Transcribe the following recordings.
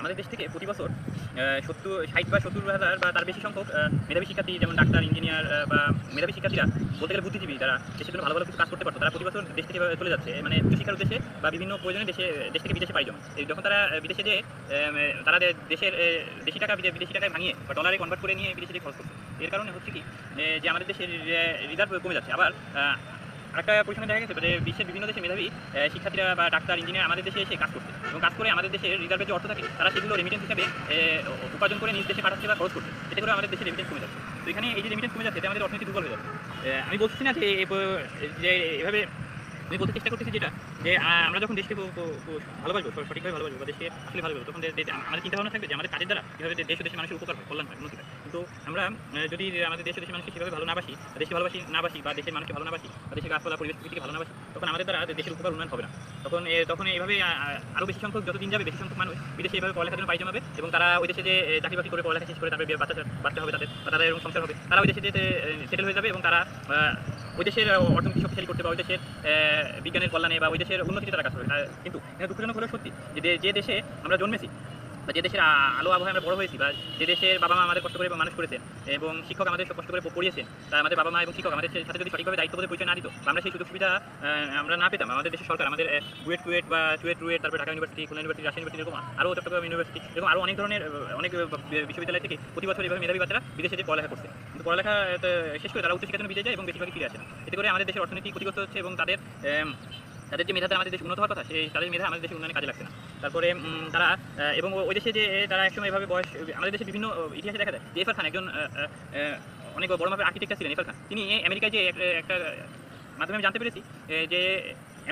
আমাদের দেশ থেকে প্রতি বছর 60 বা 70,000 বা তার বেশি সংখ্যক মেধাবী শিক্ষার্থী যেমন ডাক্তার, ইঞ্জিনিয়ার বা মেধাবী শিক্ষার্থীরা বলতে গেলে বুদ্ধিজীবী যারা দেশের জন্য ভালো ভালো কিছু কাজ করতে পারতো, তারা প্রতি বছর দেশ থেকে চলে যাচ্ছে মানে উচ্চশিক্ষার উদ্দেশ্যে বা বিভিন্ন প্রয়োজনে দেশ থেকে বিদেশে পাড়ি জমান। যখন তারা বিদেশে যেয়ে তারা দেশের বিদেশি টাকায় ভাঙিয়ে বা ডলারে কনভার্ট করে নিয়ে বিদেশে খরচ করছে। এর কারণে হচ্ছে কি যে আমাদের দেশের রিজার্ভ কমে যাচ্ছে। আবার আরেকটা পরিসংখ্যান দেখা গেছে যে বিশ্বের বিভিন্ন দেশে মেধাবী শিক্ষার্থীরা বা ডাক্তার, ইঞ্জিনিয়ার আমাদের দেশে এসে কাজ করছে এবং কাজ করে আমাদের দেশের রিজার্ভের যে অর্থ থাকে তারা সেগুলো রেমিটেন্স হিসাবে উপার্জন করে নিজ দেশে পাঠাচ্ছে বা খরচ করছে। এতে করে আমাদের দেশের রেমিটেন্স কমে যাচ্ছে। তো এখানে এই যে রেমিটেন্স কমে যাচ্ছে এটা আমাদের অর্থনীতি দুর্বল হয়ে যাচ্ছে। আমি বলছি না যে এভাবে আমি বলতে চেষ্টা করতেছি যেটা যে আমরা যখন দেশকে ভালোবাসবো, সঠিকভাবে ভালোবাসবো বা দেশকে আসলে ভালোবাসবো, তখন আমাদের চিন্তা ভাবনা থাকবে যে আমাদের কাজের দ্বারা কীভাবে দেশ ও দেশের মানুষের উপকার হয়, কল্যাণ হয়, উন্নতি হয়। কিন্তু আমরা যদি আমাদের দেশ ও দেশের মানুষকে সেভাবে ভালো না বাসি, দেশকে না বাসি বা দেশের মানুষকে ভালো না বাসি বা দেশের গাছপালা পরিবেশ প্রকৃতিকে ভালো না বাসি, তখন আমাদের দ্বারা দেশের উপকার উন্নয়ন হবে না। তখন এইভাবে আরও বেশি সংখ্যক যত দিন যাবে বেশি সংখ্যক মানুষ বিদেশে এইভাবে পড়ালেখার জন্য পাড়ি জমাবে এবং তারা ওই দেশে যে চাকরি বাকরি করে পড়ালেখা শেষ করে তারপরে বাচ্চা হবে তাদের এরকম সংসার হবে, তারা ওই দেশে যেতে সেটেল হয়ে যাবে এবং তারা ওই দেশের অর্থনীতি শক্তিশালী করতে বা ওই দেশের বিজ্ঞানের কল্যাণে বা ওই দেশের উন্নতিতে তারা কাজ করবে। কিন্তু দুঃখজনক হলেও সত্যি যে দেশে আমরা জন্মেছি বা যে দেশের আলো আবহাওয়ায় আমরা বড় হয়েছি বা যে দেশের বাবা মা আমাদের কষ্ট করে মানুষ করেছেন এবং শিক্ষক আমাদের কষ্ট করে পড়িয়েছেন, তা আমাদের বাবা মা এবং শিক্ষক আমাদের সাথে যদি সঠিকভাবে দায়িত্ববোধের পরিচয় না দিত বা আমরা সেই সুযোগ সুবিধা আমরা না পেতাম, আমাদের দেশের সরকার আমাদের বুয়েট বা চুয়েট তারপরে Dhaka university, Khulna university, Rajshahi university, এরকম আরও চট্টগ্রাম ইউনিভার্সিটি, এরকম আরও অনেক ধরনের অনেক বিশ্ববিদ্যালয় থেকে প্রতি বছর এভাবে মেধাবী বাচ্চারা বিদেশে যে পড়ালেখা করছে, কিন্তু পড়ালেখা শেষ করে তারা উচ্চশিক্ষার জন্য বিদেশে যায় এবং বেশিরভাগই ফিরে আসে না। এতে করে আমাদের দেশের অর্থনীতি ক্ষতিগ্রস্ত হচ্ছে এবং তাদের যে মেধাতে আমাদের দেশ উন্নত হওয়ার কথা তাদের মেধা আমাদের দেশের উন্নয়নে কাজে লাগছে না। তারপরে তারা এবং ওই দেশে যে তারা একসময় এভাবে আমাদের দেশে বিভিন্ন ইতিহাসে দেখা যায় যে এফআর খান একজন অনেক বড় মাপের আর্কিটেক্ট ছিলেন। এফআর খান তিনি আমেরিকায় যে একটা মাধ্যমে আমি জানতে পেরেছি যে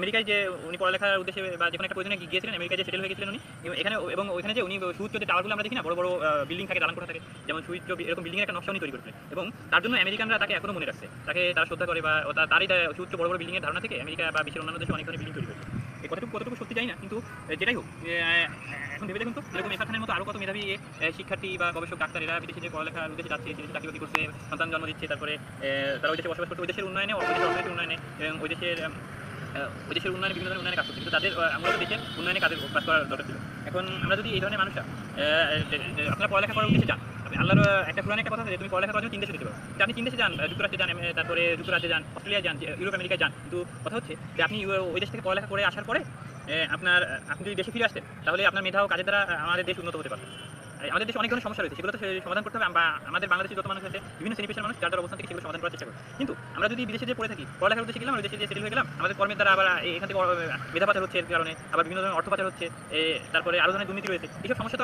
আমেরিকায় যে উনি পড়ালেখার উদ্দেশ্যে বা যে কোনো একটা প্রয়োজনে গিয়েছিলেন, আমেরিকায় যে সেটেল হয়ে গেছিলেন উনি এখানে, এবং ওইখানে যে উনি সুউচ্চ যে টাওয়ারগুলো আমরা দেখি না, বড় বড় বিল্ডিং থাকে, দালান কোঠা থাকে, যেমন সুউচ্চ এরকম বিল্ডিংয়ের একটা নকশা উনি তৈরি করেছিলেন এবং তার জন্য আমেরিকানরা তাকে এখনো মনে রাখছে, তারা শ্রদ্ধা করে বা তারই সুউচ্চ বড় বড় বিল্ডিংয়ের ধারণা থেকে আমেরিকা বা বিশ্বের অন্যান্য দেশে অনেক ধরনের বিল্ডিং তৈরি করেছে। এই কতটুকু সত্যি যাই না, কিন্তু যেটাই হোক এখন ভেবে দেখুন তো এরকম এফআর খানের মতো আরও কত মেধাবী শিক্ষার্থী বা গবেষক ডাক্তার এরা বিদেশে যে পড়ালেখার উদ্দেশ্যে যাচ্ছে, চাকরি বাকরি করছে, সন্তান জন্ম দিচ্ছে, তারপরে তারা ওই দেশে বসবাস করছে, ওই দেশের উন্নয়নে, ওই দেশের অর্থনীতির উন্নয়নে, ওই দেশের উন্নয়নে বিভিন্ন ধরনের উন্নয়নে কাজ করছে, কিন্তু তাদের মূলত দেশের উন্নয়নে কাজ করার দরকার ছিল। এখন আমরা যদি এই ধরনের মানুষরা আপনারা পড়ালেখা করার উদ্দেশ্যে যান, আল্লাহর একটা পুরানো একটা কথা আছে যে তুমি পড়ালেখা করার জন্য 3 দেশে যেতে পারো। আপনি 3 দেশে যান, যুক্তরাষ্ট্রে যান, তারপরে যুক্তরাজ্যে যান, অস্ট্রেলিয়া যান, ইউরোপ আমেরিকায় যান, কিন্তু কথা হচ্ছে যে আপনি ওই দেশ থেকে পড়ালেখা করে আসার পরে আপনি যদি দেশে ফিরে আসতেন তাহলে আপনার মেধা ও কাজের দ্বারা আমাদের দেশ উন্নত হতে পারত। আমাদের দেশে অনেক ধরনের সমস্যা রয়েছে, সেগুলো তো সমাধান করতে হবে। আমাদের বাংলাদেশে যত মানুষ আছে বিভিন্ন শ্রেণী পেশার মানুষ যার অবস্থান থেকে সেগুলো সমাধান করার চেষ্টা করে। কিন্তু আমরা যদি বিদেশে যে পড়ে থাকি, পড়ালেখার উদ্দেশ্যে গেলাম, ওই দেশে যে সেটেল হয়ে গেলাম, আমাদের কর্মের দ্বারা আবার এখান থেকে মেধা পাচার হচ্ছে, এর কারণে আবার বিভিন্ন ধরনের অর্থ পাচার হচ্ছে, তারপরে আরও ধরনের দুর্নীতি রয়েছে। এইসব সমস্যা